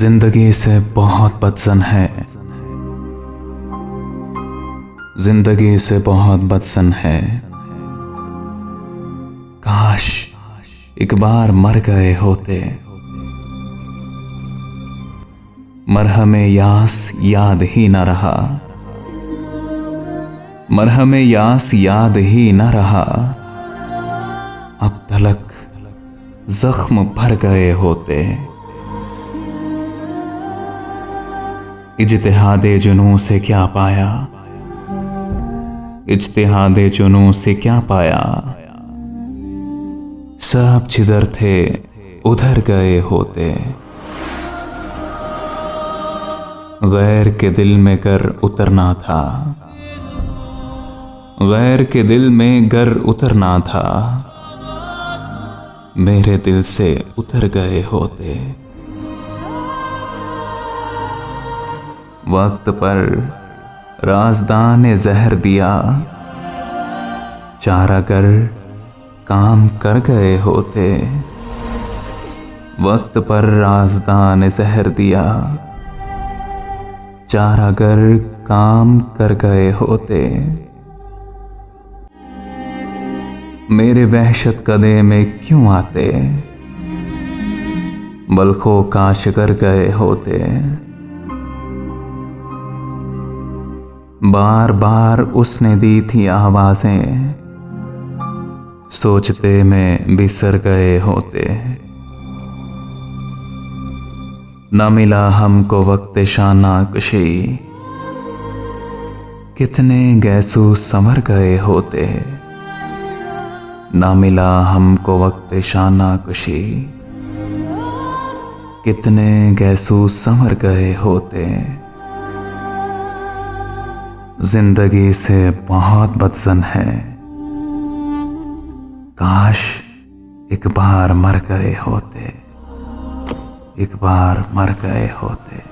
जिंदगी से बहुत बदसन है, जिंदगी से बहुत बदसन है। काश एक बार मर गए होते, मरहमे यास याद ही न रहा, मरहमे यास याद ही न रहा। अब तलक जख्म भर गए होते। इज्तिहादे जुनूं से क्या पाया, इज्तिहादे जुनूं से क्या पाया। सब जिधर थे उधर गए होते। गैर के दिल में गर उतरना था, गैर के दिल में गर उतरना था। मेरे दिल से उतर गए होते। वक्त पर राज़दां ने जहर दिया, चारागर काम कर गए होते। वक्त पर राज़दां ने जहर दिया, चारागर काम कर गए होते। मेरे वहशत कदे में क्यों आते, बल्खो काश कर गए होते। बार बार उसने दी थी आवाजें, सोचते में बिसर गए होते। न मिला हमको वक्त शाना कुशी, कितने गैसू समर गए होते। न मिला हमको वक्त शाना कुशी, कितने गैसू समर गए होते। जिंदगी से बहुत बदसन है, काश एक बार मर गए होते, एक बार मर गए होते।